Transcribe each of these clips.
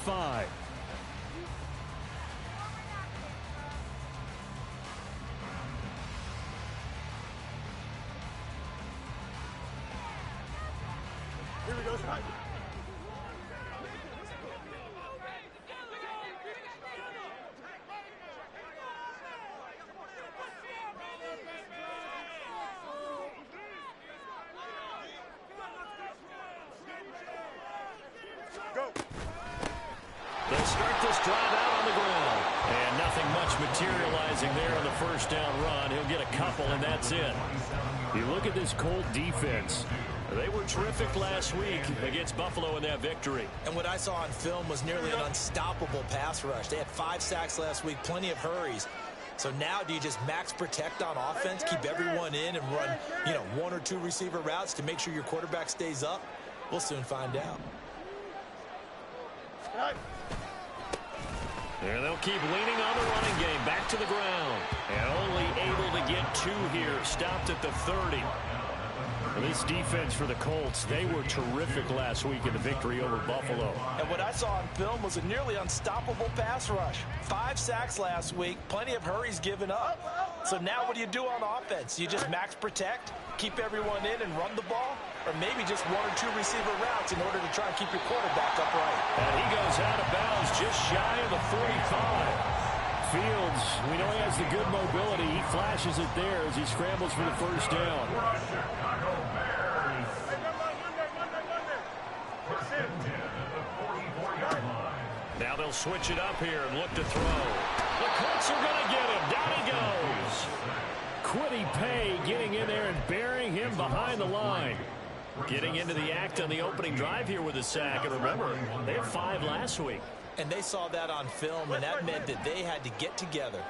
25. Here we go, Scott. Go. They'll start this drive out on the ground. And nothing much materializing there on the first down run. He'll get a couple, and that's it. You look at this Colt defense. They were terrific last week against Buffalo in that victory. And what I saw on film was nearly an unstoppable pass rush. They had 5 sacks last week, plenty of hurries. So now do you just max protect on offense, keep everyone in and run, 1 or 2 receiver routes to make sure your quarterback stays up? We'll soon find out. And they'll keep leaning on the running game back to the ground. And only able to get 2 here. Stopped at the 30. This defense for the Colts, they were terrific last week in the victory over Buffalo. And what I saw on film was a nearly unstoppable pass rush. 5 sacks last week, plenty of hurries given up. So now what do you do on offense? You just max protect, keep everyone in and run the ball? Or maybe just 1 or 2 receiver routes in order to try and keep your quarterback upright? And he goes out of bounds just shy of the 45. Fields, we know he has the good mobility. He flashes it there as he scrambles for the first down. Now they'll switch it up here and look to throw. The Colts are going to get him. Down he goes. Quiddy Pay getting in there and burying him behind the line. Getting into the act on the opening drive here with a sack. And remember, they had 5 last week. And they saw that on film, and that meant that they had to get together.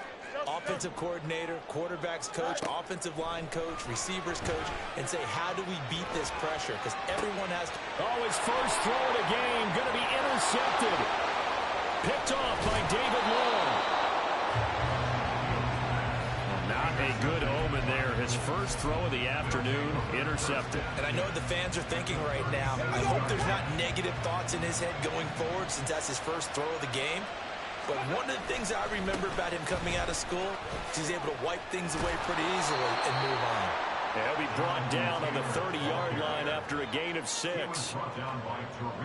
Offensive coordinator, quarterbacks coach, offensive line coach, receivers coach, and say, how do we beat this pressure? Because everyone has to. Oh, his first throw of the game going to be intercepted. Picked off by David Long. Not a good omen there. His first throw of the afternoon, intercepted. And I know what the fans are thinking right now. I hope there's not negative thoughts in his head going forward since that's his first throw of the game. But one of the things I remember about him coming out of school is he's able to wipe things away pretty easily and move on. He'll be brought down on the 30-yard line after a gain of 6.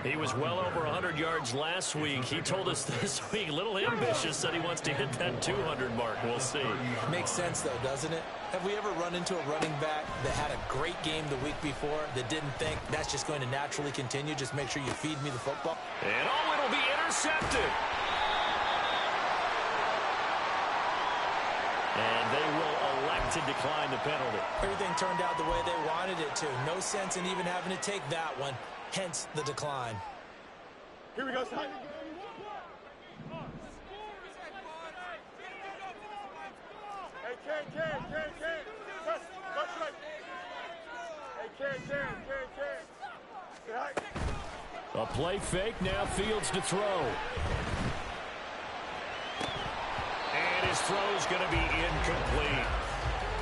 He was well over 100 yards last week. He told us this week, a little ambitious, that he wants to hit that 200 mark. We'll see. Makes sense, though, doesn't it? Have we ever run into a running back that had a great game the week before that didn't think that's just going to naturally continue? Just make sure you feed me the football. And it'll be intercepted. And they will elect to decline the penalty. Everything turned out the way they wanted it to. No sense in even having to take that one, hence the decline. Here we go, Scott. Hey, Ken. Touch right. Hey, Ken. A play fake, now Fields to throw. And his throw's going to be incomplete.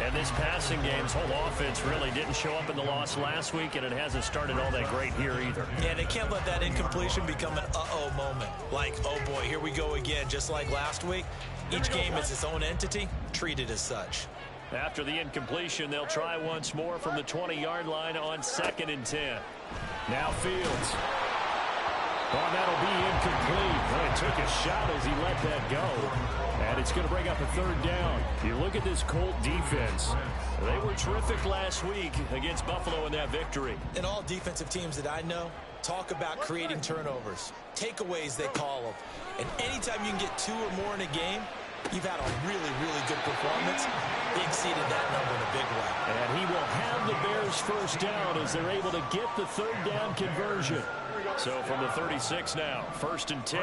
And this passing game's whole offense really didn't show up in the loss last week, and it hasn't started all that great here either. Yeah, they can't let that incompletion become an uh-oh moment. Like, oh boy, here we go again, just like last week. Each game is its own entity, treated as such. After the incompletion, they'll try once more from the 20-yard line on 2nd and 10. Now Fields. Oh, that'll be incomplete. Well, he took a shot as he let that go. And it's going to bring up a 3rd down. You look at this Colt defense. They were terrific last week against Buffalo in that victory. And all defensive teams that I know talk about creating turnovers. Takeaways, they call them. And anytime you can get 2 or more in a game, you've had a really, really good performance. They exceeded that number in a big way. And he will have the Bears first down as they're able to get the 3rd down conversion. So from the 36 now, 1st and 10.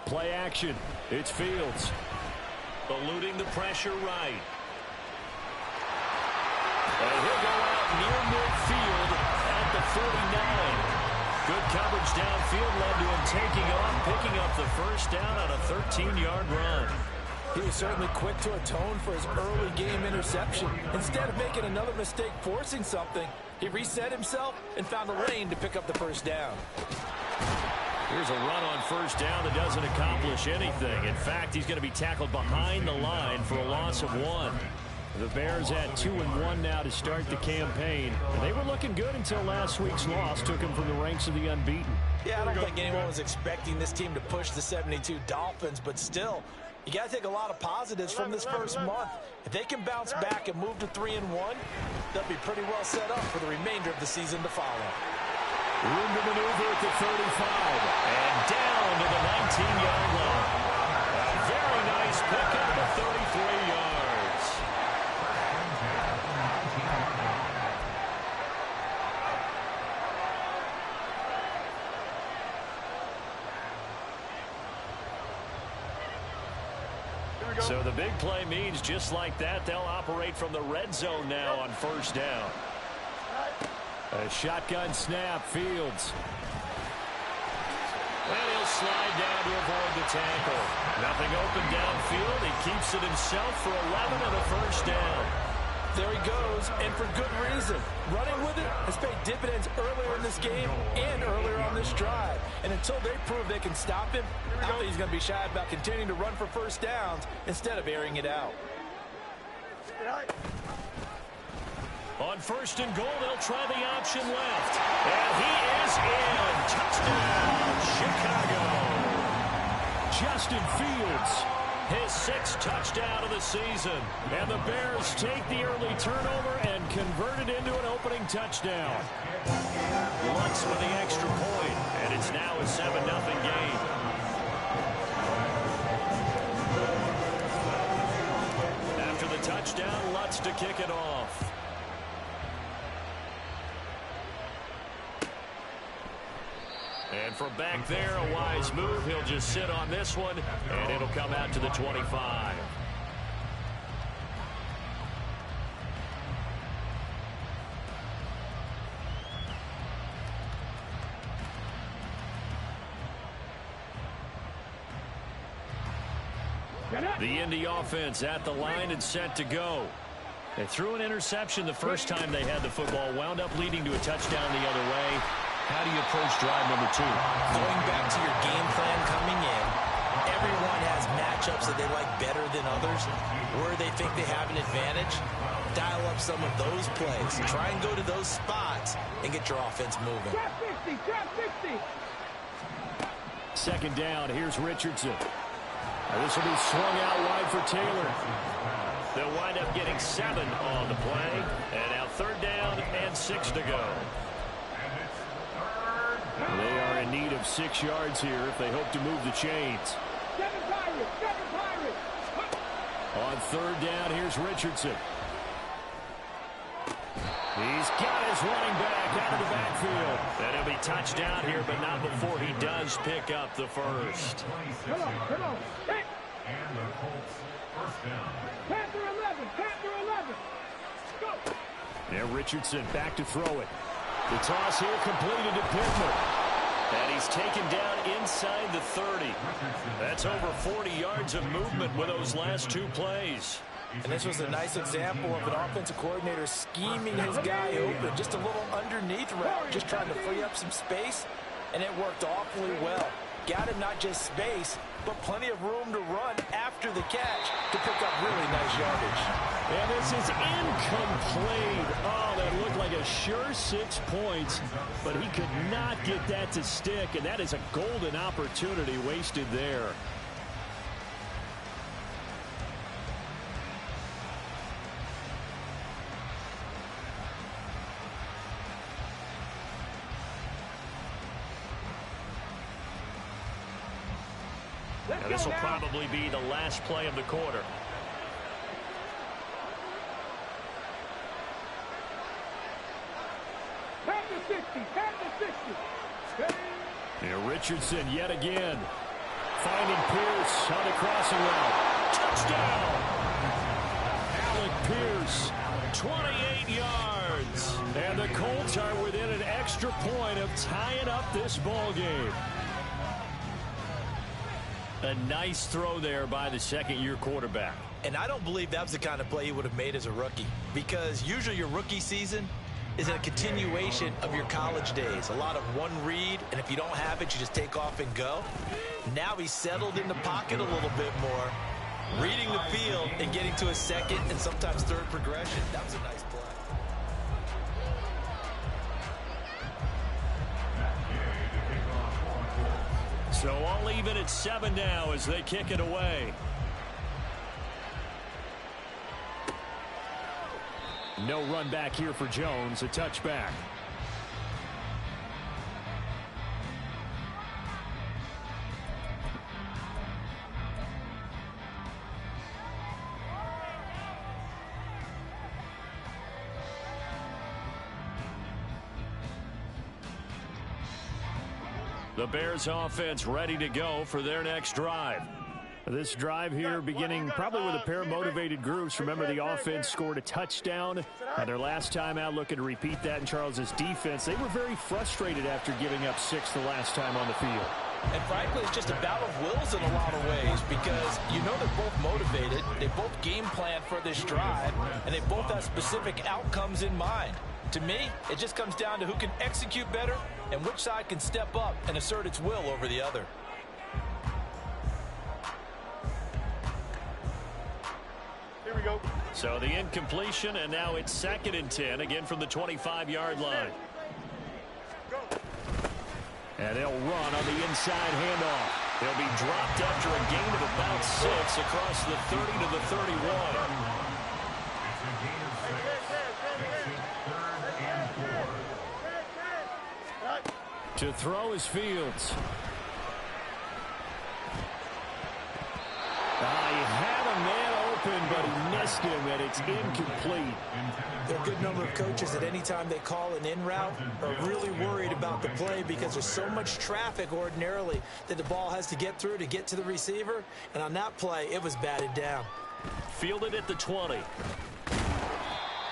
Play action. It's Fields. Eluding the pressure right. And he'll go out near midfield at the 49. Good coverage downfield led to him taking off, picking up the first down on a 13-yard run. He was certainly quick to atone for his early game interception. Instead of making another mistake forcing something, He reset himself and found a lane to pick up the first down. Here's a run on first down that doesn't accomplish anything. In fact, he's going to be tackled behind the line for a loss of 1. The Bears at 2-1 now to start the campaign. And they were looking good until last week's loss took them from the ranks of the unbeaten. Yeah, I don't think anyone was expecting this team to push the 72 Dolphins, but still, you got to take a lot of positives from this first month. If they can bounce back and move to 3-1, they'll be pretty well set up for the remainder of the season to follow. Room to maneuver at the 35 and down to the 19-yard line. A very nice pickup of 33 yards. So the big play means just like that, they'll operate from the red zone now on first down. A shotgun snap, Fields. And he'll slide down to avoid the tackle. Nothing open downfield. He keeps it himself for 11 and a first down. There he goes, and for good reason. Running with it has paid dividends earlier in this game and earlier on this drive. And until they prove they can stop him, I don't think he's going to be shy about continuing to run for first downs instead of airing it out. On first and goal, they'll try the option left. And he is in. Touchdown, Chicago. Justin Fields, his 6th touchdown of the season. And the Bears take the early turnover and convert it into an opening touchdown. Lutz with the extra point, and it's now a 7-0 game. After the touchdown, Lutz to kick it off. And from back there, a wise move. He'll just sit on this one, and it'll come out to the 25. The Indy offense at the line and set to go. They threw an interception the first time they had the football, wound up leading to a touchdown the other way. How do you approach drive number 2? Going back to your game plan coming in, everyone has matchups that they like better than others. Where they think they have an advantage, dial up some of those plays. Try and go to those spots and get your offense moving. Trap 60, trap 60. Second down, here's Richardson. This will be swung out wide for Taylor. They'll wind up getting 7 on the play. And now 3rd down and 6 to go. They are in need of 6 yards here if they hope to move the chains. 7 Pirates, 7 Pirates. On 3rd down, here's Richardson. He's got his running back out of the backfield. And he'll be touched down here, but not before he does pick up the first. Come on. Hit. And the Colts first down. Panther 11, Panther 11. Go. Now Richardson back to throw it. The toss here completed to Pittman. And he's taken down inside the 30. That's over 40 yards of movement with those last 2 plays. And this was a nice example of an offensive coordinator scheming his guy open. Just a little underneath route, just trying to free up some space, and it worked awfully well. Got him not just space, but plenty of room to run after the catch to pick up really nice yardage. And this is incomplete. Oh, that looked like a sure 6 points, but he could not get that to stick, and that is a golden opportunity wasted there. Now, this will probably be the last play of the quarter. Panther 60, Panther 60. Now Richardson yet again. Finding Pierce on the crossing route. Touchdown! Alec Pierce, 28 yards. And the Colts are within an extra point of tying up this ball game. A nice throw there by the second-year quarterback. And I don't believe that was the kind of play he would have made as a rookie, because usually your rookie season is a continuation of your college days. A lot of one read, and if you don't have it, you just take off and go. Now he's settled in the pocket a little bit more, reading the field and getting to a second and sometimes third progression. That was a nice play. So all even at 7 now as they kick it away. No run back here for Jones, a touchback. The Bears offense ready to go for their next drive. This drive here beginning probably with a pair of motivated groups. Remember, the offense scored a touchdown their last time out, looking to repeat that in Charles's defense. They were very frustrated after giving up 6 the last time on the field. And frankly, it's just a battle of wills in a lot of ways because you know they're both motivated, they both game plan for this drive, and they both have specific outcomes in mind. To me, it just comes down to who can execute better and which side can step up and assert its will over the other. Here we go. So the incompletion, and now it's 2nd and 10, again from the 25-yard line. And they'll run on the inside handoff. They'll be dropped after a gain of about 6 across the 30 to the 31. To throw is Fields. He had a man open, but he missed him, and it's incomplete. There are a good number of coaches at any time they call an in route are really worried about the play because there's so much traffic ordinarily that the ball has to get through to get to the receiver. And on that play, it was batted down. Fielded at the 20.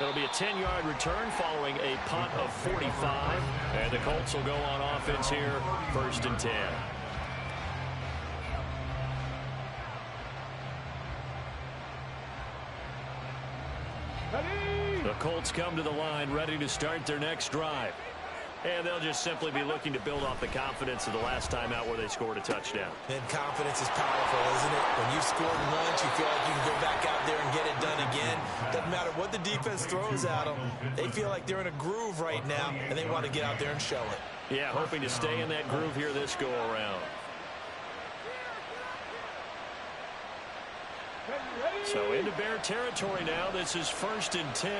It'll be a 10-yard return following a punt of 45. And the Colts will go on offense here, 1st and 10. The Colts come to the line ready to start their next drive. And they'll just simply be looking to build off the confidence of the last time out where they scored a touchdown. And confidence is powerful, isn't it? When you've scored once, you feel like you can go back out there and get it done again. Doesn't matter what the defense throws at them. They feel like they're in a groove right now, and they want to get out there and show it. Yeah, hoping to stay in that groove here this go-around. So into Bear territory now. This is 1st and 10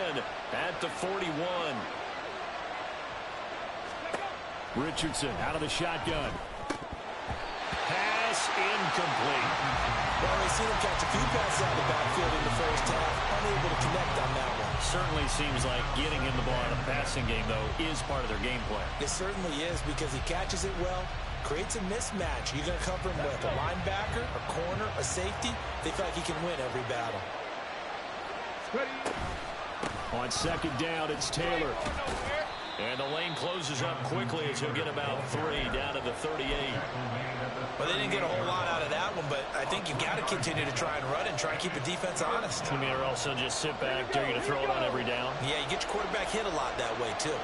at the 41. Richardson out of the shotgun. Pass incomplete. Well, we've seen him catch a few passes out of the backfield in the first half. Unable to connect on that one. Certainly seems like getting in the ball in a passing game, though, is part of their game plan. It certainly is because he catches it well, creates a mismatch. You're going to cover him with a linebacker, a corner, a safety. They feel like he can win every battle. On 2nd down, it's Taylor. And the lane closes up quickly as he'll get about 3 down to the 38. Well, they didn't get a whole lot out of that one, but I think you've got to continue to try and run and try and keep the defense honest. You mean, or also just sit back, dare you to throw it on every down? Yeah, you get your quarterback hit a lot that way, too.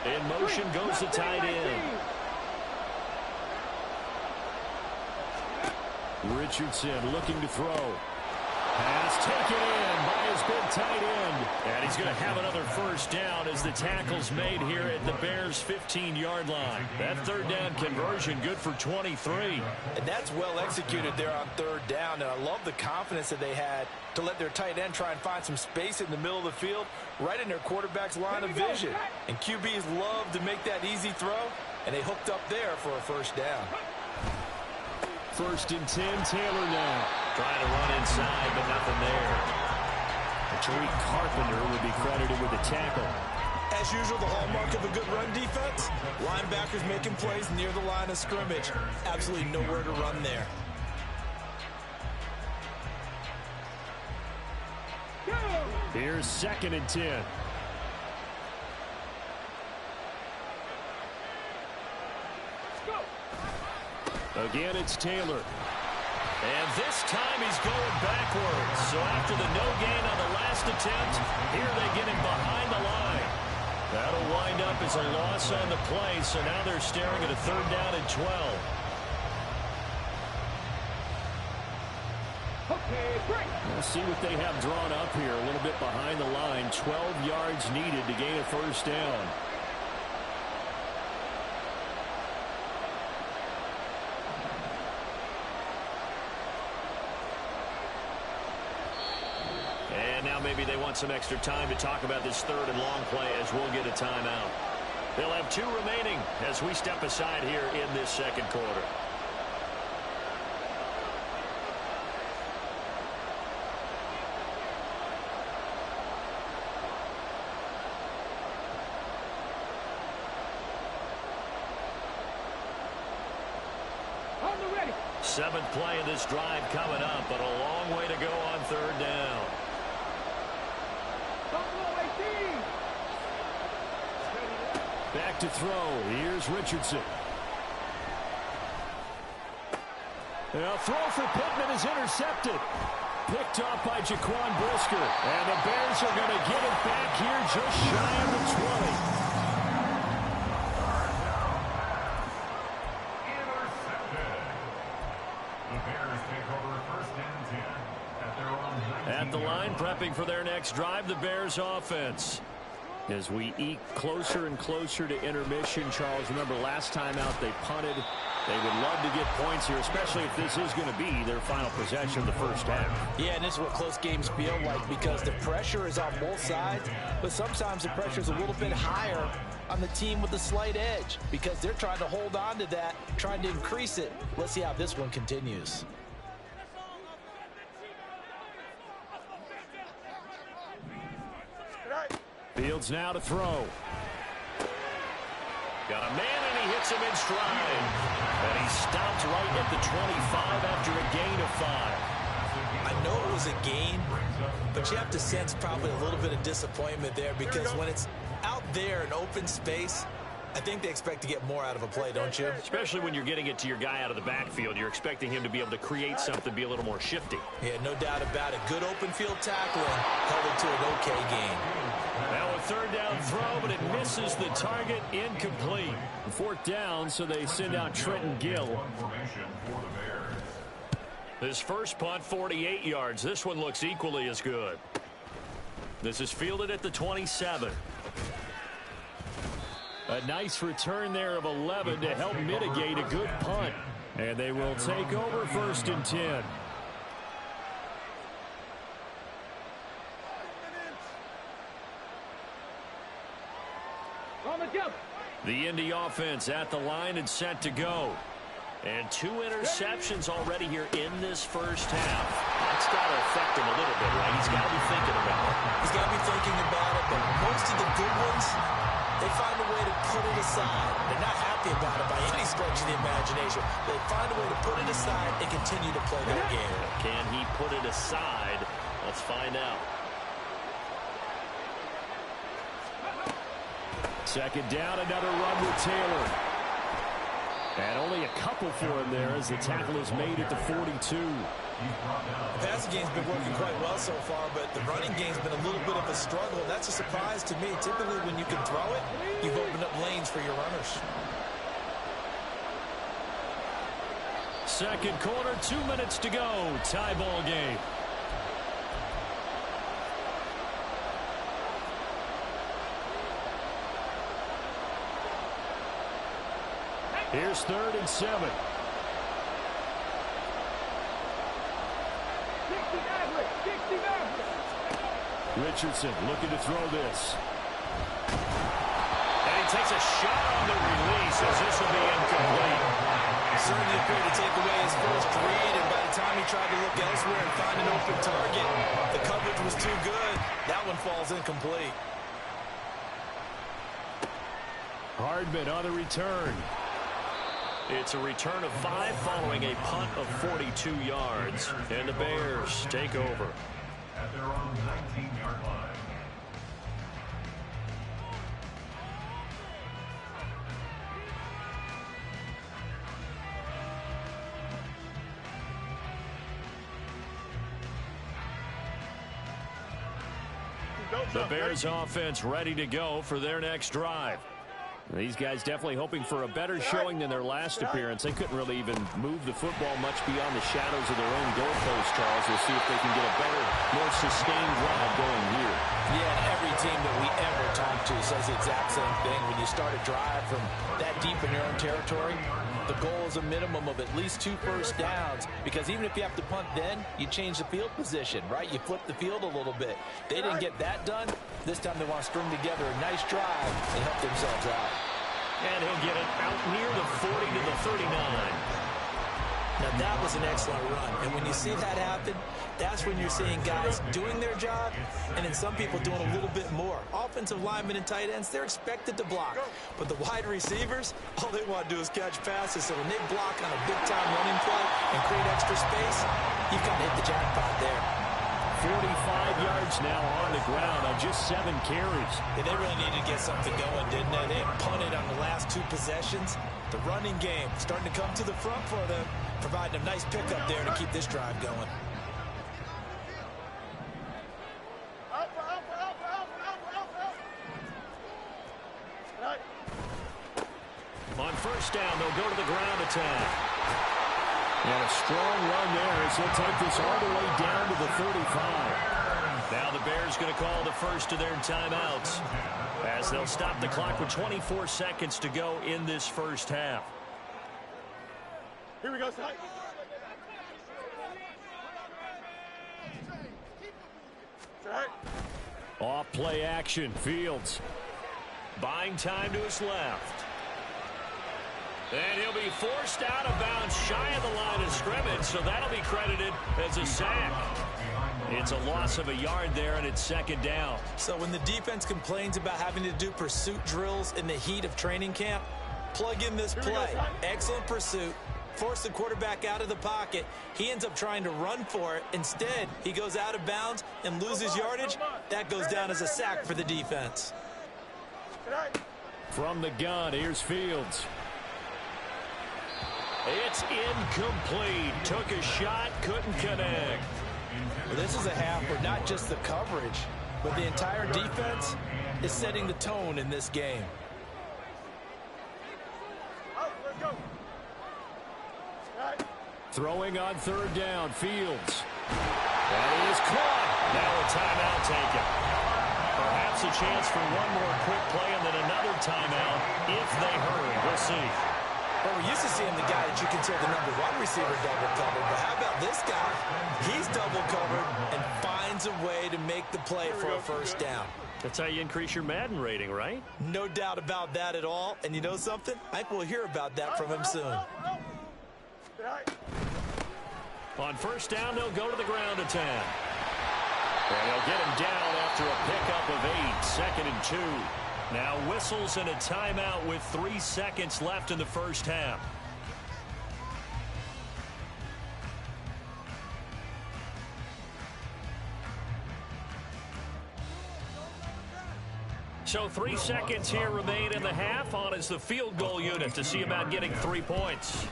In motion goes the tight end. Richardson looking to throw. Pass taken in by his big tight end. And he's going to have another 1st down as the tackle's made here at the Bears' 15-yard line. That 3rd down conversion good for 23. And that's well executed there on 3rd down. And I love the confidence that they had to let their tight end try and find some space in the middle of the field, right in their quarterback's line of vision. And QBs love to make that easy throw, and they hooked up there for a 1st down. 1st and 10, Taylor now. Trying to run inside, but nothing there. Tariq Carpenter would be credited with the tackle. As usual, the hallmark of a good run defense, linebackers making plays near the line of scrimmage. Absolutely nowhere to run there. Here's 2nd and 10. Again, it's Taylor. And this time he's going backwards. So after the no gain on the last attempt, here they get him behind the line. That'll wind up as a loss on the play. So now they're staring at a 3rd down and 12. Okay, break. We'll see what they have drawn up here. A little bit behind the line. 12 yards needed to gain a 1st down. And now maybe they want some extra time to talk about this 3rd and long play as we'll get a timeout. They'll have 2 remaining as we step aside here in this 2nd quarter. On the ready. 7th play of this drive coming up, but a long way to go on 3rd down. Buffalo 18. Back to throw. Here's Richardson. A throw for Pittman is intercepted. Picked off by Jaquan Brisker. And the Bears are going to get it back here just shy of the 20. At the line, prepping for their next drive, the Bears offense. As we eke closer and closer to intermission, Charles, remember last time out they punted. They would love to get points here, especially if this is going to be their final possession of the 1st half. Yeah, and this is what close games feel like because the pressure is on both sides, but sometimes the pressure is a little bit higher on the team with the slight edge because they're trying to hold on to that, trying to increase it. Let's see how this one continues. Fields now to throw. Got a man, and he hits him in stride. And he stopped right at the 25 after a gain of 5. I know it was a gain, but you have to sense probably a little bit of disappointment there because when it's out there in open space, I think they expect to get more out of a play, don't you? Especially when you're getting it to your guy out of the backfield. You're expecting him to be able to create something, be a little more shifty. Yeah, no doubt about it. Good open field tackling held it to an okay gain. Now a 3rd down throw, but it misses the target. Incomplete. 4th down, so they send out Trenton Gill. This first punt, 48 yards. This one looks equally as good. This is fielded at the 27. A nice return there of 11 to help mitigate a good punt. And they will take over 1st and 10. On the jump. The Indy offense at the line and set to go. And 2 interceptions already here in this 1st half. That's got to affect him a little bit, right? He's got to be thinking about it. He's got to be thinking about it, but most of the good ones, they find a way to put it aside. They're not happy about it by any stretch of the imagination. They find a way to put it aside and continue to play their game. Can he put it aside? Let's find out. 2nd down, another run with Taylor. And only a couple for him there as the tackle is made at the 42. The passing game's been working quite well so far, but the running game's been a little bit of a struggle. That's a surprise to me. Typically, when you can throw it, you've opened up lanes for your runners. 2nd quarter, 2 minutes to go. Tie ball game. Here's 3rd and 7. Richardson looking to throw this. And he takes a shot on the release as this will be incomplete. Certainly appeared to take away his first read, and by the time he tried to look elsewhere and find an open target, the coverage was too good. That one falls incomplete. Hardman on the return. It's a return of 5 following a punt of 42 yards. And the Bears take over. At their own 19-yard line. The Bears offense ready to go for their next drive. These guys definitely hoping for a better showing than their last appearance. They couldn't really even move the football much beyond the shadows of their own goalpost, Charles. We'll see if they can get a better, more sustained drive going here. Yeah, and every team that we ever talk to says the exact same thing. When you start a drive from that deep in your own territory, the goal is a minimum of at least 2 first downs, because even if you have to punt then, you change the field position, right? You flip the field a little bit. They didn't get that done. This time they want to string together a nice drive and help themselves out. And he'll get it out near the 40 to the 39. Now, that was an excellent run. And when you see that happen, that's when you're seeing guys doing their job and then some people doing a little bit more. Offensive linemen and tight ends, they're expected to block. But the wide receivers, all they want to do is catch passes. So when they block on a big-time running play and create extra space, you've kind of hit the jackpot there. 45 yards now on the ground on just 7 carries. Yeah, they really needed to get something going, didn't they? They punted on the last 2 possessions. The running game starting to come to the front for them, providing a nice pickup there to keep this drive going. On first down, they'll go to the ground attack. And a strong run there as he'll take this all the way down to the 35. Now the Bears going to call the first of their timeouts as they'll stop the clock with 24 seconds to go in this first half. Here we go, son. Off play action, Fields. Buying time to his left. And he'll be forced out of bounds shy of the line of scrimmage, so that'll be credited as a sack. It's a loss of a yard there, and it's second down. So when the defense complains about having to do pursuit drills in the heat of training camp, plug in this play. Excellent pursuit. Force the quarterback out of the pocket. He ends up trying to run for it. Instead, he goes out of bounds and loses yardage. That goes down as a sack for the defense. From the gun, here's Fields. It's incomplete. Took a shot, couldn't connect. Well, this is a half where not just the coverage, but the entire defense is setting the tone in this game. Throwing on third down, Fields. That is caught. Now a timeout taken. Perhaps a chance for one more quick play and then another timeout if they hurry. We'll see. Well, we're used to seeing the guy that you consider the number 1 receiver double covered, but how about this guy? He's double covered and finds a way to make the play for a first down. That's how you increase your Madden rating, right? No doubt about that at all. And you know something? I think we'll hear about that from him soon. On first down, they'll go to the ground attack. And they'll get him down after a pickup of 8, second and 2. Now whistles and a timeout with 3 seconds left in the first half. So 3 seconds here remain in the half. On is the field goal unit to see about getting 3 points.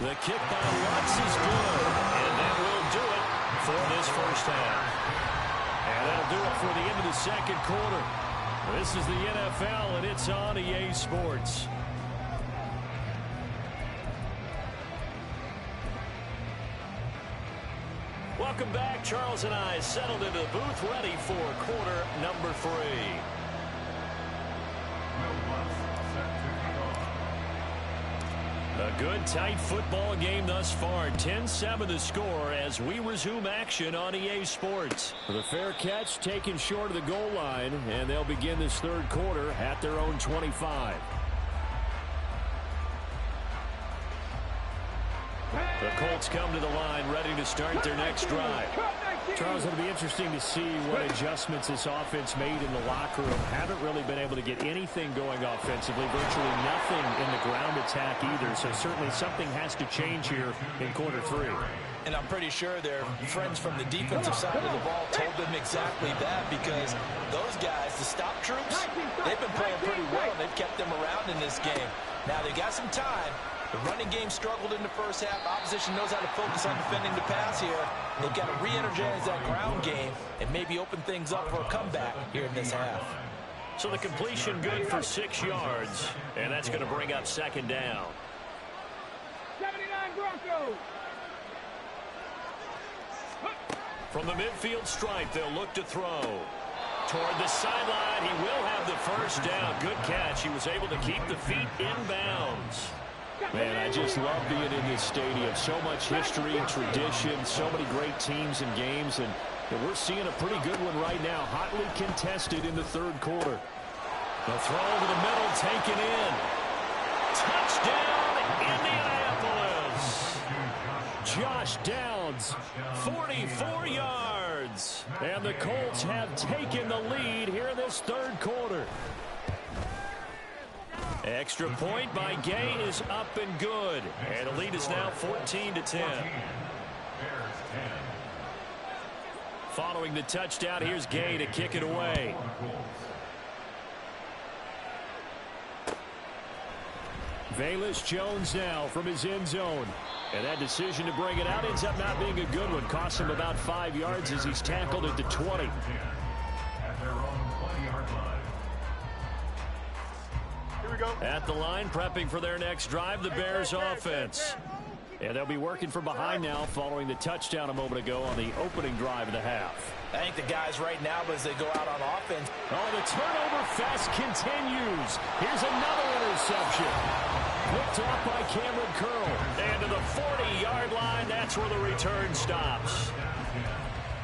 The kick by Lutz is good. And that will do it for this first half. And that'll do it for the end of the second quarter. This is the NFL, and it's on EA Sports. Welcome back. Charles and I settled into the booth, ready for quarter number 3. A good, tight football game thus far. 10-7 the score as we resume action on EA Sports. The fair catch taken short of the goal line, and they'll begin this third quarter at their own 25. The Colts come to the line, ready to start their next drive. Charles, it'll be interesting to see what adjustments this offense made in the locker room. Haven't really been able to get anything going offensively, virtually nothing in the ground attack either. So certainly something has to change here in quarter 3. And I'm pretty sure their friends from the defensive side of the ball told them exactly that, because those guys, the stop troops, they've been playing pretty well. They've kept them around in this game. Now they got some time. The running game struggled in the first half. Opposition knows how to focus on defending the pass here. They've got to re-energize that ground game and maybe open things up for a comeback here in this half. So the completion good for 6 yards, and that's going to bring up second down. 79 Broncos. From the midfield stripe, they'll look to throw. Toward the sideline, he will have the first down. Good catch. He was able to keep the feet in bounds. Man, I just love being in this stadium. So much history and tradition, so many great teams and games, and we're seeing a pretty good one right now. Hotly contested in the third quarter. The throw over the middle, taken in. Touchdown, Indianapolis. Josh Downs, 44 yards. And the Colts have taken the lead here in this third quarter. Extra point by Gay is up and good. And the lead is now 14-10. Following the touchdown, here's Gay to kick it away. Velus Jones now from his end zone. And that decision to bring it out ends up not being a good one. Costs him about 5 yards as he's tackled at the 20. At the line, prepping for their next drive, the Bears offense. And they'll be working from behind now following the touchdown a moment ago on the opening drive of the half. I think the guys right now, as they go out on offense. Oh, the turnover fest continues. Here's another interception. Picked off by Cameron Curl. And to the 40-yard line, that's where the return stops.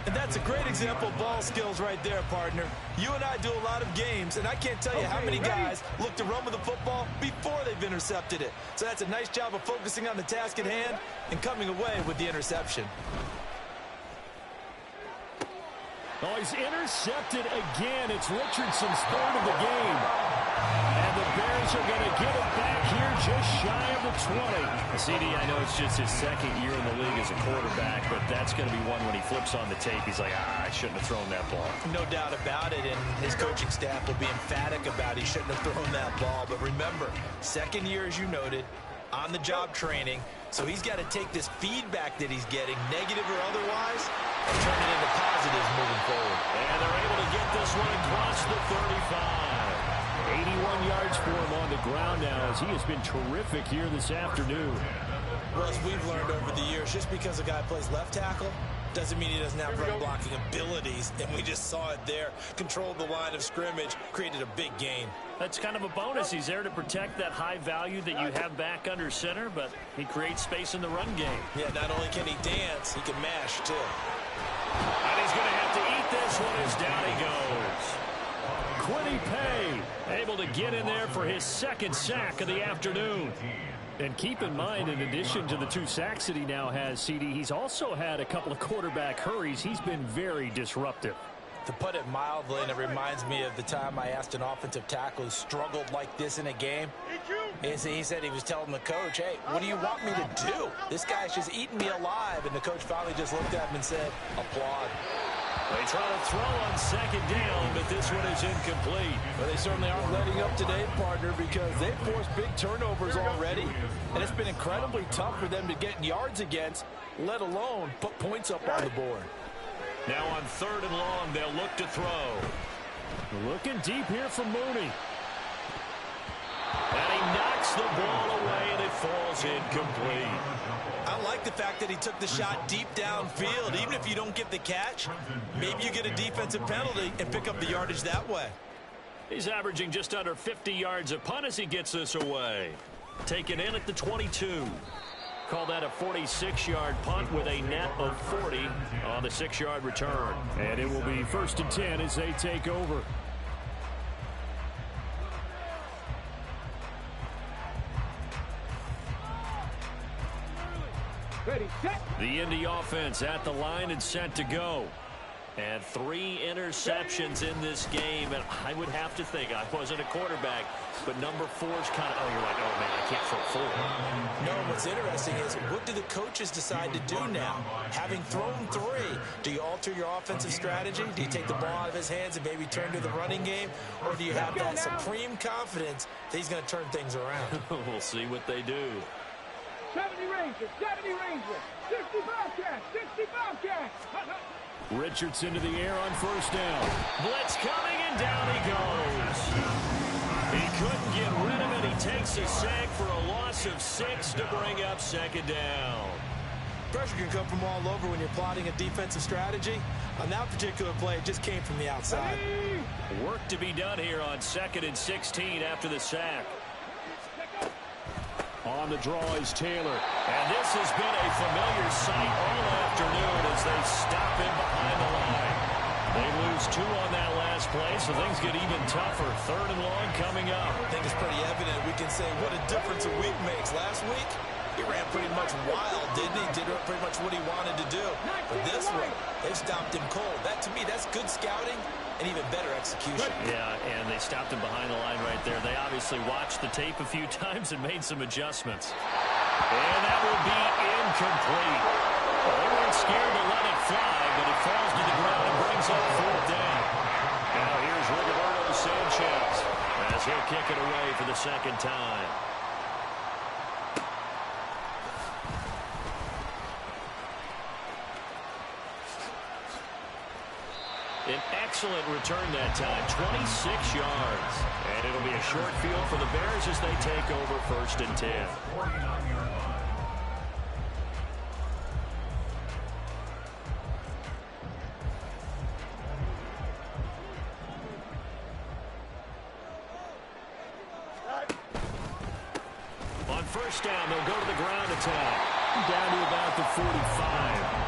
And that's a great example of ball skills right there, partner. You and I do a lot of games, and I can't tell you how many guys look to run with the football before they've intercepted it. So that's a nice job of focusing on the task at hand and coming away with the interception. Oh, he's intercepted again. It's Richardson's third of the game. And the Bears are going to get it back here just shy of the 20. CD, I know it's just his second year in the league as a quarterback, but that's going to be one when he flips on the tape. He's like, I shouldn't have thrown that ball. No doubt about it, and his coaching staff will be emphatic about he shouldn't have thrown that ball. But remember, second year, as you noted, on-the-job training, so he's got to take this feedback that he's getting, negative or otherwise, and turn it into positives moving forward. And they're able to get this one across the 35. 81 yards for him on the ground now as he has been terrific here this afternoon. Well, as we've learned over the years, just because a guy plays left tackle doesn't mean he doesn't have run blocking abilities, and we just saw it there. Controlled the line of scrimmage, created a big gain. That's kind of a bonus. He's there to protect that high value that you have back under center, but he creates space in the run game. Yeah, not only can he dance, he can mash, too. And he's going to have to eat this one as down he goes. Quiddy Pay able to get in there for his second sack of the afternoon. And keep in mind, in addition to the 2 sacks that he now has, CD, he's also had a couple of quarterback hurries. He's been very disruptive. To put it mildly, and it reminds me of the time I asked an offensive tackle who struggled like this in a game. He said he was telling the coach, hey, what do you want me to do? This guy's just eating me alive. And the coach finally just looked at him and said, applaud. They try to throw on second down, but this one is incomplete. Well, they certainly aren't letting up today, partner, because they've forced big turnovers already. And it's been incredibly tough for them to get yards against, let alone put points up on the board. Now on 3rd and long, they'll look to throw. Looking deep here for Mooney. And he knocks the ball away, and it falls incomplete. I like the fact that he took the shot deep downfield. Even if you don't get the catch, maybe you get a defensive penalty and pick up the yardage that way. He's averaging just under 50 yards a punt as he gets this away. Taken in at the 22. Call that a 46-yard punt with a net of 40 on the 6-yard return. And it will be 1st and 10 as they take over. Ready, set. The Indy offense at the line and set to go. And 3 interceptions in this game. And I would have to think, I wasn't a quarterback, but number 4's kind of, you're like, oh, man, I can't throw 4. No, what's interesting is, what do the coaches decide to do now? Having thrown 3, do you alter your offensive strategy? Do you take the ball out of his hands and maybe turn to the running game? Or do you have that supreme confidence that he's going to turn things around? We'll see what they do. 70 Ranger, 70 Ranger, 60 Bobcat, 60 Bobcat. Richardson to the air on first down. Blitz coming, and down he goes. He couldn't get rid of it. He takes a sack for a loss of 6 to bring up second down. Pressure can come from all over when you're plotting a defensive strategy. On that particular play, it just came from the outside. Work to be done here on 2nd and 16 after the sack. On the draw is Taylor. And this has been a familiar sight all afternoon as they stop him behind the line. They lose 2 on that last play, so things get even tougher. 3rd and long coming up. I think it's pretty evident. We can say what a difference a week makes. Last week, he ran pretty much wild, didn't he? Did pretty much what he wanted to do. But this one, they stopped him cold. That, to me, that's good scouting and even better execution. Yeah, and they stopped him behind the line right there. They obviously watched the tape a few times and made some adjustments. And that will be incomplete. Well, they weren't scared to let it fly, but it falls to the ground and brings up 4th down. Now here's Rigoberto Sanchez as he'll kick it away for the 2nd time. An excellent return that time, 26 yards. And it'll be a short field for the Bears as they take over 1st and 10. On 1st down, they'll go to the ground attack. Down to about the 45.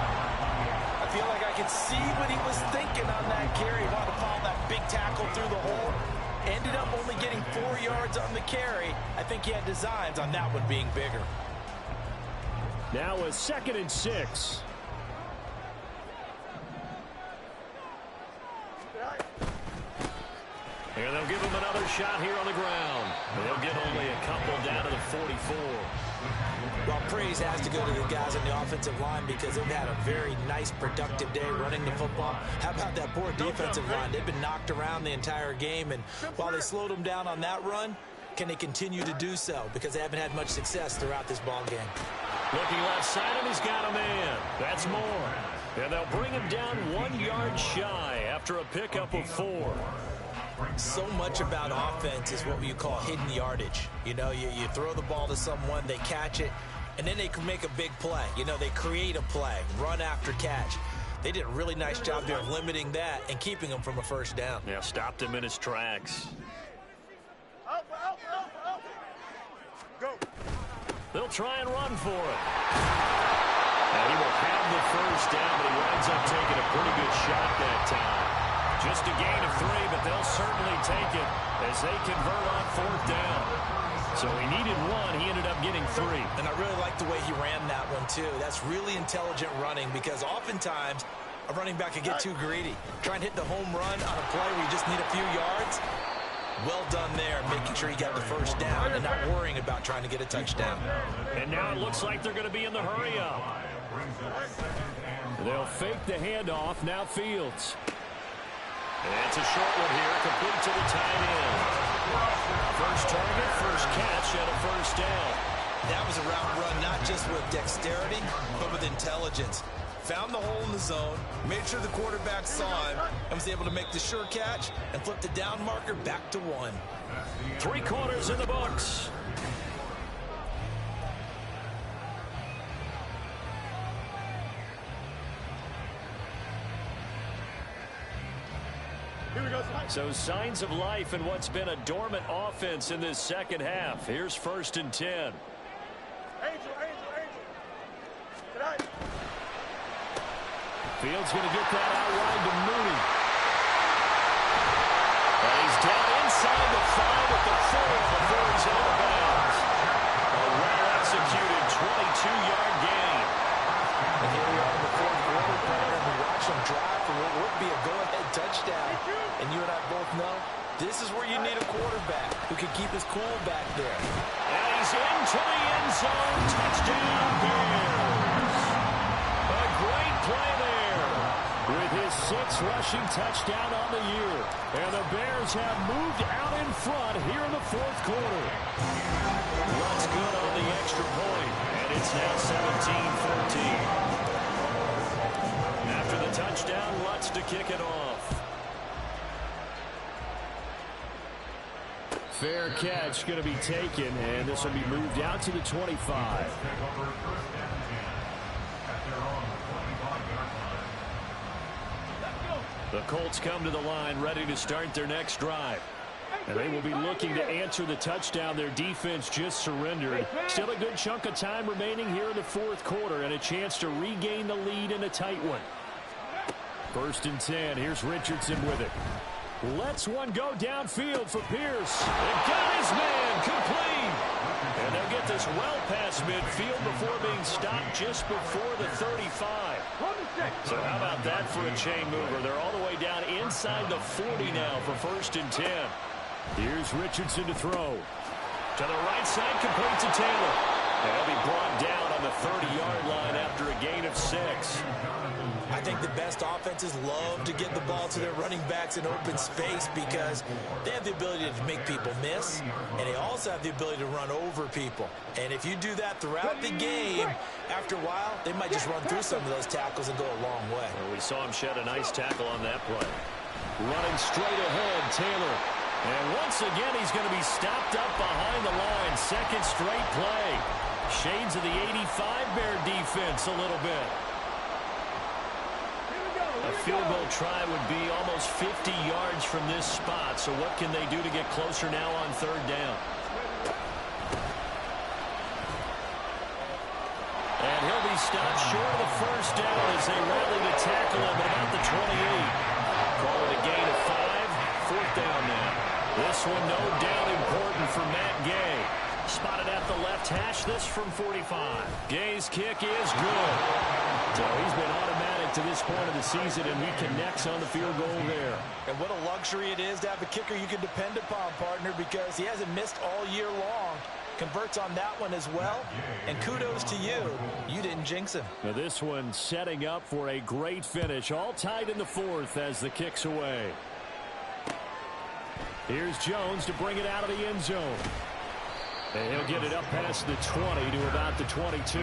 I feel like I could see what he was thinking on that carry. He wanted to follow that big tackle through the hole. Ended up only getting 4 yards on the carry. I think he had designs on that one being bigger. Now a 2nd and 6. And they'll give him another shot here on the ground. They'll get only a couple down to the 44. Well, praise has to go to the guys on the offensive line because they've had a very nice, productive day running the football. How about that poor defensive line? They've been knocked around the entire game, and while they slowed them down on that run, can they continue to do so? Because they haven't had much success throughout this ball game. Looking left side, and he's got a man. That's more. And they'll bring him down 1 yard shy after a pickup of 4. So much about offense is what you call hidden yardage. You know, you throw the ball to someone, they catch it, and then they can make a big play. You know, they create a play, run after catch. They did a really nice job there of limiting that and keeping him from a 1st down. Yeah, stopped him in his tracks. Go. They'll try and run for it. And he will have the 1st down, but he winds up taking a pretty good shot that time. Just a gain of 3, but they'll certainly take it as they convert on 4th down. So he needed 1. He ended up getting 3. And I really like the way he ran that one, too. That's really intelligent running because oftentimes a running back can get too greedy. Try and hit the home run on a play where you just need a few yards. Well done there, making sure he got the 1st down and not worrying about trying to get a touchdown. And now it looks like they're going to be in the hurry-up. They'll fake the handoff. Now Fields. And it's a short one here, complete to the tight end. First target, first catch, and a 1st down. That was a route run, not just with dexterity, but with intelligence. Found the hole in the zone, made sure the quarterback saw him, and was able to make the sure catch and flip the down marker back to 1. 3 quarters in the books. So signs of life in what's been a dormant offense in this 2nd half. Here's 1st and 10. Angel. Tonight. Fields going to get that out wide to Mooney. And he's down inside the 5 at the 4 before he's out of bounds. A well-executed 22-yard gain. And here we are in the 4th quarter, and we watch them drive for what would be a go-ahead touchdown. And you and I both know this is where you need a quarterback who can keep his cool back there. And he's into the end zone. Touchdown, Bears. A great play there with his 6th rushing touchdown on the year. And the Bears have moved out in front here in the 4th quarter. Lutz good on the extra point, and it's now 17-14. After the touchdown, Lutz to kick it off. Fair catch going to be taken, and this will be moved out to the 25. The Colts come to the line ready to start their next drive. And they will be looking to answer the touchdown their defense just surrendered. Still a good chunk of time remaining here in the 4th quarter and a chance to regain the lead in a tight one. 1st and 10. Here's Richardson with it. Lets one go downfield for Pierce. It got his man complete. And they'll get this well past midfield before being stopped just before the 35. So how about that for a chain mover? They're all the way down inside the 40 now for 1st and 10. Here's Richardson to throw. To the right side, complete to Taylor. And he'll be brought down on the 30-yard line after a gain of 6. I think the best offenses love to get the ball to their running backs in open space because they have the ability to make people miss, and they also have the ability to run over people. And if you do that throughout the game, after a while, they might just run through some of those tackles and go a long way. Well, we saw him shed a nice tackle on that play. Running straight ahead, Taylor. And once again, he's going to be stopped up behind the line. 2nd straight play. Shades of the 85 Bear defense a little bit. A field goal try would be almost 50 yards from this spot. So what can they do to get closer now on 3rd down? And he'll be stopped short of the 1st down as they rally to tackle him at about the 28. Call it a gain of 5. 4th down now. This one no doubt important for Matt Gay. Spotted at the left hash, this from 45. Gay's kick is good. So he's been automatic to this point of the season, and he connects on the field goal there. And what a luxury it is to have a kicker you can depend upon, partner, because he hasn't missed all year long. Converts on that one as well, and kudos to you. You didn't jinx him. Now this one setting up for a great finish, all tied in the 4th as the kick's away. Here's Jones to bring it out of the end zone. And he'll get it up past the 20 to about the 22.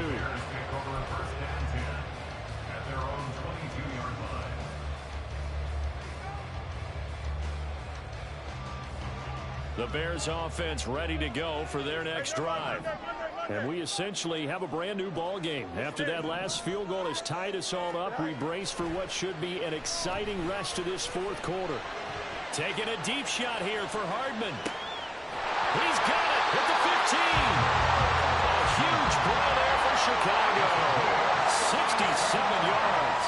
The Bears offense ready to go for their next drive. And we essentially have a brand new ball game. After that last field goal has tied us all up, we brace for what should be an exciting rest of this 4th quarter. Taking a deep shot here for Hardman. He's got it at the 15. A huge play there for Chicago. 67 yards.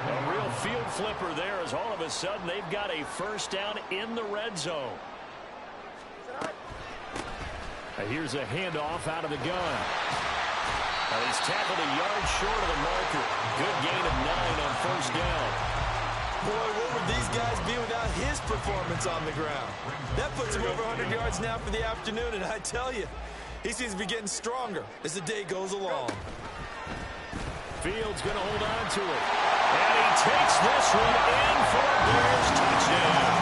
A real field flipper there as all of a sudden they've got a 1st down in the red zone. Here's a handoff out of the gun. He's tackled a yard short of the marker. Good gain of 9 on 1st down. Boy, what would these guys be without his performance on the ground? That puts him over 100 yards now for the afternoon, and I tell you, he seems to be getting stronger as the day goes along. Fields going to hold on to it. And he takes this one in for a Bears touchdown.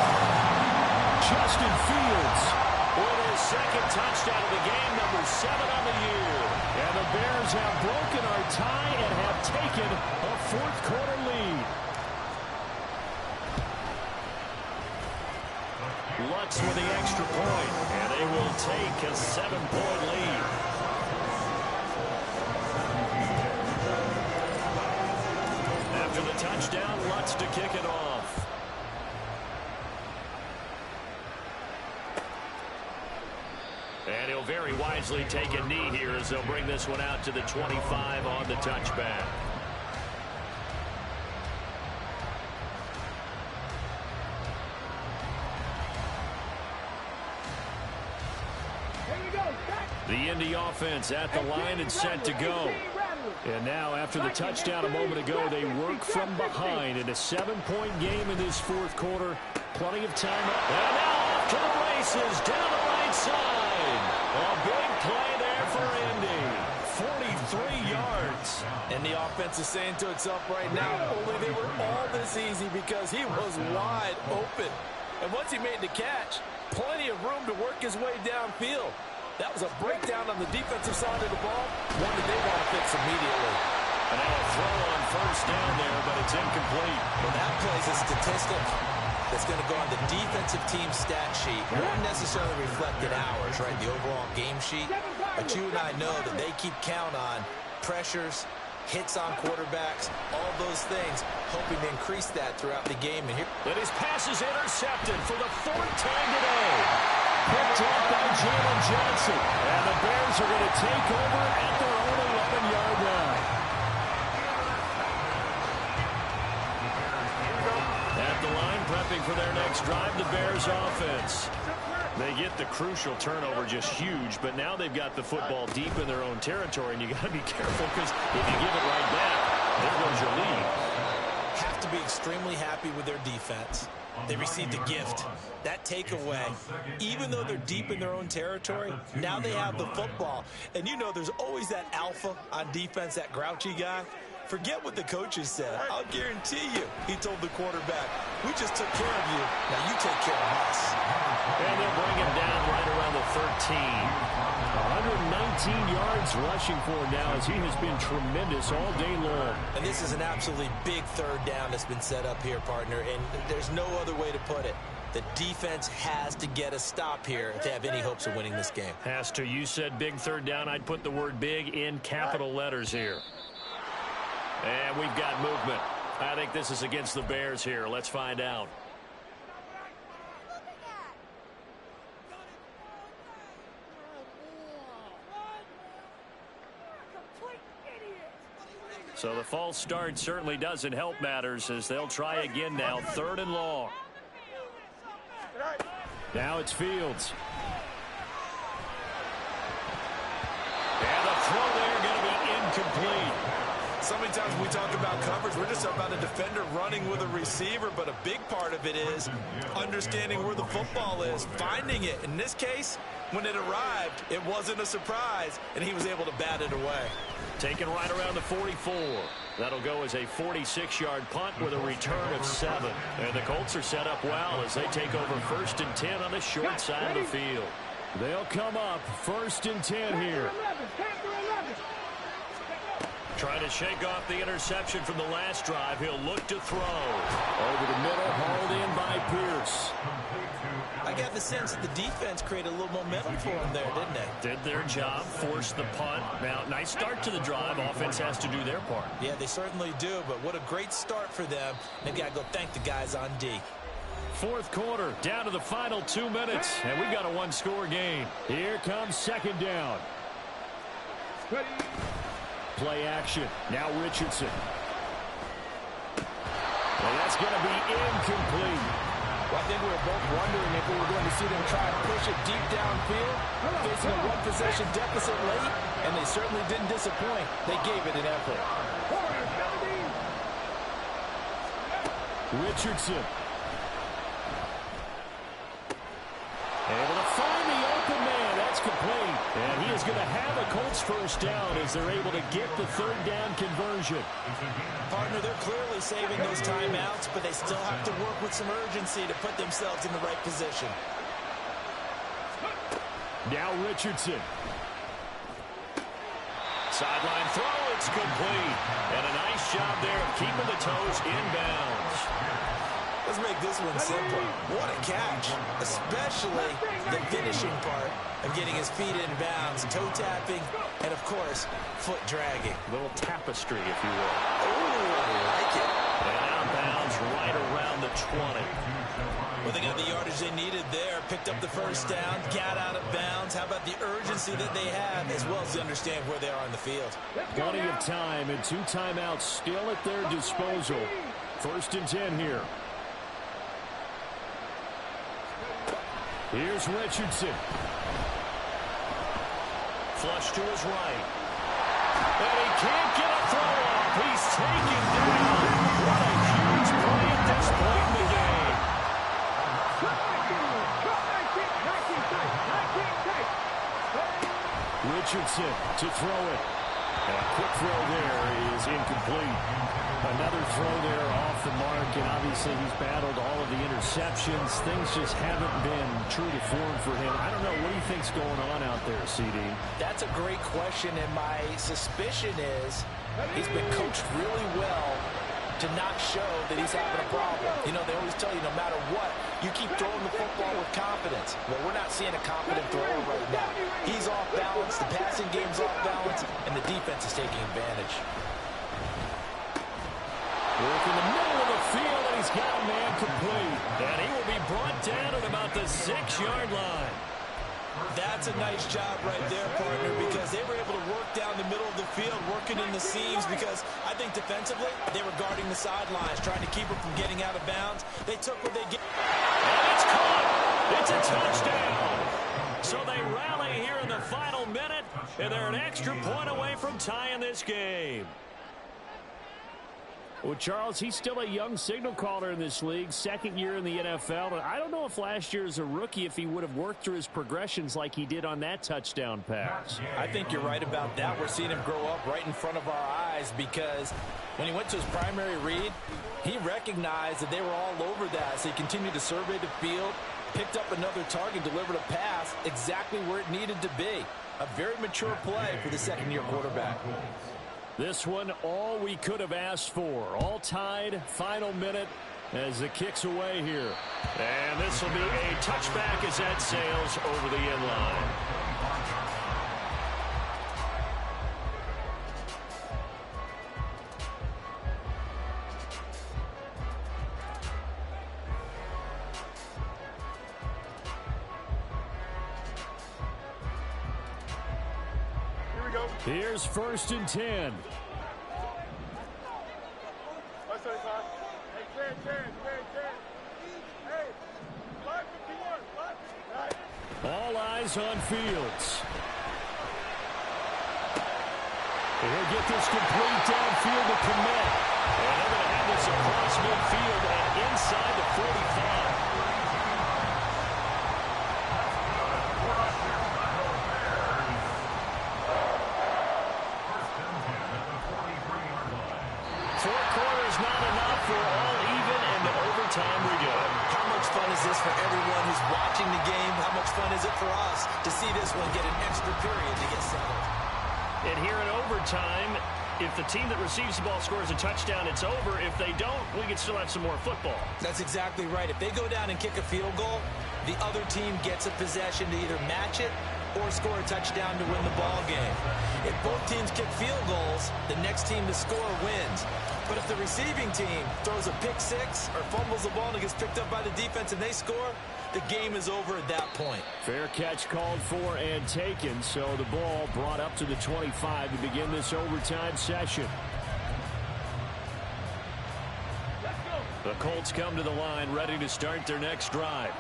Justin Fields with his 2nd touchdown of the game, number 7 on the year. And the Bears have broken our tie and have taken a 4th quarter lead. Lutz with the extra point, and they will take a 7-point lead. After the touchdown, Lutz to kick it off. And he'll very wisely take a knee here as they'll bring this one out to the 25 on the touchback. The Indy offense at the line and set to go. And now after the touchdown a moment ago, they work from behind in a 7-point game in this 4th quarter. Plenty of time up. And now off to the races down the right side. A big play there for Andy. 43 yards. And the offense is saying to itself right now, only they were all this easy because he was wide open. And once he made the catch, plenty of room to work his way downfield. That was a breakdown on the defensive side of the ball, one that they want to fix immediately. And now a throw on first down there, but it's incomplete. Well, that plays a statistic that's going to go on the defensive team stat sheet. It won't necessarily reflect in ours, right, the overall game sheet. But you and I know that they keep count on pressures, hits on quarterbacks, all those things, hoping to increase that throughout the game. And his pass is intercepted for the fourth time today. Picked up by Jalen Johnson. And the Bears are going to take over at their own 11-yard line. At the line, prepping for their next drive, the Bears offense. They get the crucial turnover, just huge, but now they've got the football deep in their own territory, and you got to be careful because if you give it right back, there goes your lead. Have to be extremely happy with their defense. They received a gift. That takeaway, even though they're deep in their own territory, now they have the football. And you know there's always that alpha on defense, that grouchy guy. Forget what the coaches said. I'll guarantee you, he told the quarterback, we just took care of you. Now you take care of us. And they'll bring him down right around the 13. 119 yards rushing for him now as he has been tremendous all day long. And this is an absolutely big third down that's been set up here, partner, and there's no other way to put it. The defense has to get a stop here if they have any hopes of winning this game. Has to. You said big third down. I'd put the word big in capital letters here. And we've got movement. I think this is against the Bears here. Let's find out. So the false start certainly doesn't help matters as they'll try again now. 3rd and long. Now it's Fields. And the throw there going to be incomplete. So many times when we talk about coverage, we're just talking about a defender running with a receiver, but a big part of it is understanding where the football is, finding it. In this case, when it arrived, it wasn't a surprise, and he was able to bat it away. Taken right around the 44. That'll go as a 46-yard punt with a return of 7. And the Colts are set up well as they take over 1st and 10 on the short side of the field. They'll come up 1st and 10 here. Trying to shake off the interception from the last drive. He'll look to throw. Over the middle, hauled in by Pierce. I got the sense that the defense created a little momentum for them there, didn't they? Did their job, forced the punt. Now, nice start to the drive. Offense has to do their part. Yeah, they certainly do, but what a great start for them. They've got to go thank the guys on D. 4th quarter, down to the final 2 minutes, and we got a one-score game. Here comes 2nd down. Play action. Now Richardson. Well, that's going to be incomplete. Well, I think we were both wondering if we were going to see them try and push it deep downfield, facing a one-possession deficit late, and they certainly didn't disappoint. They gave it an effort. Richardson. Able to find the open man. That's complete. And he is going to have a Colts first down as they're able to get the 3rd down conversion. Partner, they're clearly saving those timeouts, but they still have to work with some urgency to put themselves in the right position. Now Richardson. Sideline throw, it's complete. And a nice job there of keeping the toes inbounds. Let's make this one simple. What a catch, especially the finishing part of getting his feet in bounds, toe tapping, and of course, foot dragging. A little tapestry, if you will. Oh, I like it. And out of bounds right around the 20. Well, they got the yardage they needed there, picked up the first down, got out of bounds. How about the urgency that they have, as well as to understand where they are on the field. Plenty of time and 2 timeouts still at their disposal. 1st and 10 here. Here's Richardson. Flush to his right. And he can't get a throw off. He's taken down. What a huge play at this point in the game. Richardson to throw it. And a quick throw there is incomplete. Another throw there off the mark, and obviously he's battled all of the interceptions. Things just haven't been true to form for him. I don't know. What do you think's going on out there, CD? That's a great question, and my suspicion is he's been coached really well to not show that he's having a problem. You know, they always tell you no matter what, you keep throwing the football with confidence. Well, we're not seeing a confident thrower right now. He's off balance, the passing game's off balance, and the defense is taking advantage. Work in the middle of the field, and he's got a man complete. And he will be brought down at about the 6-yard line. That's a nice job right there, partner, because they were able to work down the middle of the field, working in the seams, because I think defensively, they were guarding the sidelines, trying to keep him from getting out of bounds. They took what they get. And it's caught. It's a touchdown. So they rally here in the final minute, and they're an extra point away from tying this game. Well, Charles, he's still a young signal caller in this league, second year in the NFL. And I don't know if last year as a rookie, if he would have worked through his progressions like he did on that touchdown pass. I think you're right about that. We're seeing him grow up right in front of our eyes, because when he went to his primary read, he recognized that they were all over that. So he continued to survey the field, picked up another target, delivered a pass exactly where it needed to be. A very mature play for the second-year quarterback. This one, all we could have asked for. All tied, final minute as the kick's away here. And this will be a touchback as that sails over the end line. Here's 1st and 10. All eyes on Fields. He'll get this complete downfield to commit. And they're going to have this across midfield and inside the 45. Time we go. How much fun is this for everyone who's watching the game? How much fun is it for us to see this one get an extra period to get settled? And here in overtime, if the team that receives the ball scores a touchdown, it's over. If they don't, we can still have some more football. That's exactly right. If they go down and kick a field goal, the other team gets a possession to either match it or score a touchdown to win the ball game. If both teams kick field goals, the next team to score wins. But if the receiving team throws a pick six or fumbles the ball and it gets picked up by the defense and they score, the game is over at that point. Fair catch called for and taken, so the ball brought up to the 25 to begin this overtime session. The Colts come to the line ready to start their next drive.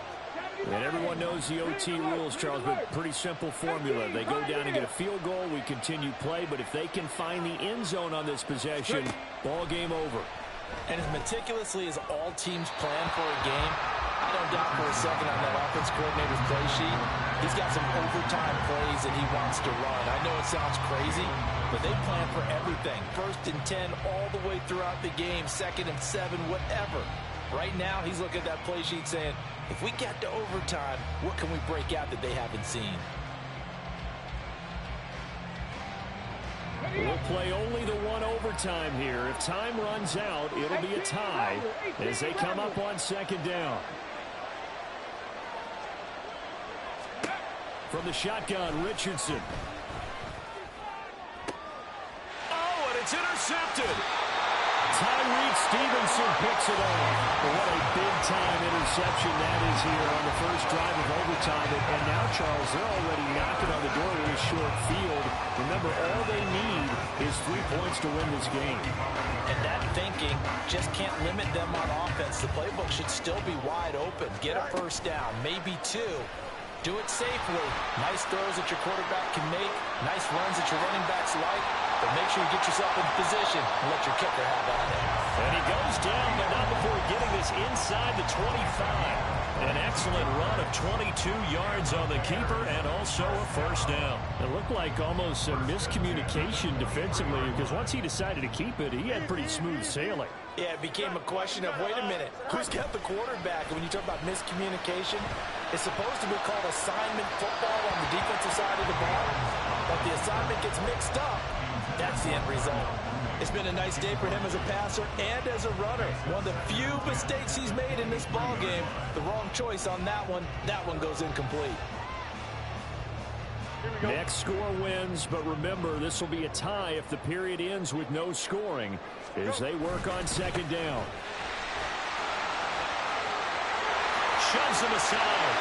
And everyone knows the OT rules, Charles, but pretty simple formula. They go down and get a field goal, we continue play, but if they can find the end zone on this possession, ball game over. And as meticulously as all teams plan for a game, I don't doubt for a second on that offense coordinator's play sheet, he's got some overtime plays that he wants to run. I know it sounds crazy, but they plan for everything. 1st and 10 all the way throughout the game, 2nd and 7, whatever. Right now, he's looking at that play sheet saying, if we get to overtime, what can we break out that they haven't seen? We'll play only the one overtime here. If time runs out, it'll be a tie as they come up on 2nd down. From the shotgun, Richardson. Oh, and it's intercepted. Tyreek Stevenson picks it off. What a big-time interception that is here on the first drive of overtime. And now, Charles, they're already knocking on the door with a short field. Remember, all they need is 3 points to win this game. And that thinking just can't limit them on offense. The playbook should still be wide open. Get a 1st down, maybe 2. Do it safely. Nice throws that your quarterback can make. Nice runs that your running backs like. But make sure you get yourself in position and let your kicker have at it. And he goes down, but not before getting this inside the 25. An excellent run of 22 yards on the keeper and also a first down. It looked like almost a miscommunication defensively because once he decided to keep it, he had pretty smooth sailing. Yeah, it became a question of, wait a minute, who's got the quarterback? And when you talk about miscommunication, it's supposed to be called assignment football on the defensive side of the ball. But the assignment gets mixed up. That's the end result. It's been a nice day for him as a passer and as a runner. One of the few mistakes he's made in this ball game. The wrong choice on that one. That one goes incomplete. Next score wins, but remember, this will be a tie if the period ends with no scoring as they work on second down. Shoves him aside.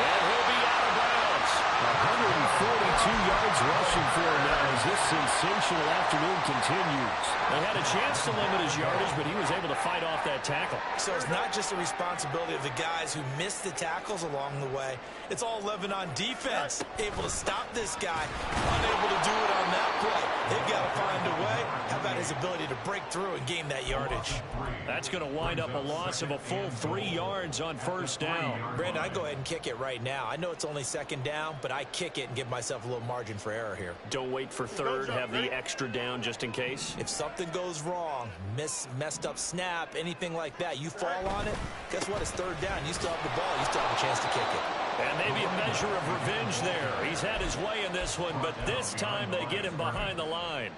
And he'll be out of bounds. 142 yards rushing for him now as this sensational afternoon continues. They had a chance to limit his yardage, but he was able to fight off that tackle. So it's not just the responsibility of the guys who missed the tackles along the way. It's all 11 on defense. Able to stop this guy. Unable to do it on that play. They've got to find a way. How about his ability to break through and gain that yardage? That's going to wind up a loss of a full 3 yards on first down. Brandon, I go ahead and kick it right now. I know it's only second down, but I kick it and give myself a little margin for error here. Don't wait for third. Have the extra down just in case. If something goes wrong, messed up snap, anything like that, you fall on it, guess what? It's third down. You still have the ball. You still have a chance to kick it. And maybe a measure of revenge there. He's had his way in this one, but this time they get him behind the line.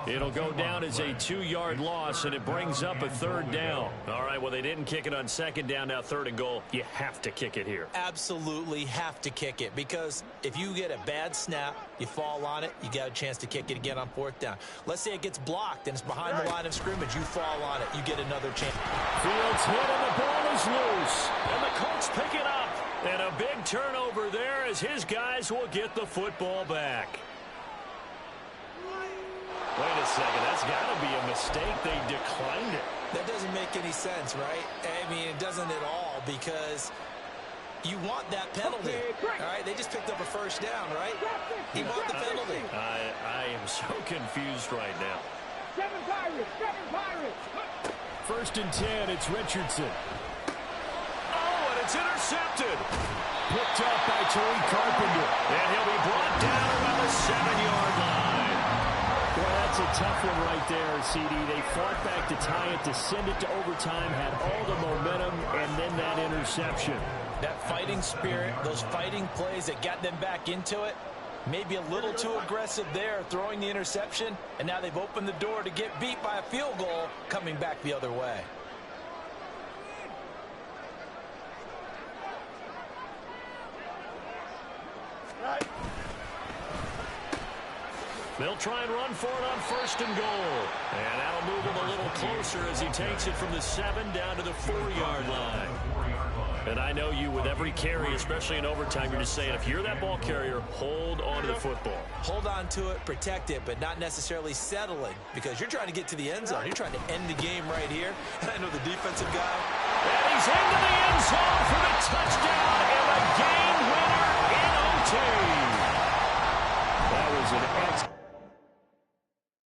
It'll go down as a 2-yard loss, and it brings up a third down. All right, well, they didn't kick it on second down. Now third and goal. You have to kick it here. Absolutely have to kick it, because if you get a bad snap, you fall on it, you got a chance to kick it again on fourth down. Let's say it gets blocked and it's behind the line of scrimmage. You fall on it, you get another chance. Fields hit and the ball is loose. And the Colts pick it up. And a big turnover there as his guys will get the football back. Wait a second, that's got to be a mistake. They declined it. That doesn't make any sense, right? I mean, it doesn't at all, because you want that penalty. All right, they just picked up a first down, right? You want the penalty. I am so confused right now. 7 Pirates, 7 Pirates. First and 10, it's Richardson. Oh, and it's intercepted. Picked up by Tariq Carpenter. And he'll be brought down around the 7-yard line. Well, that's a tough one right there, CD. They fought back to tie it, to send it to overtime, had all the momentum, and then that interception. That fighting spirit, those fighting plays that got them back into it, maybe a little too aggressive there, throwing the interception, and now they've opened the door to get beat by a field goal coming back the other way. They'll try and run for it on first and goal. And that'll move him a little closer as he takes it from the 7 down to the 4-yard line. And I know you, with every carry, especially in overtime, you're just saying, if you're that ball carrier, hold on to the football. Hold on to it, protect it, but not necessarily settling, because you're trying to get to the end zone. You're trying to end the game right here. And I know the defensive guy. And he's into the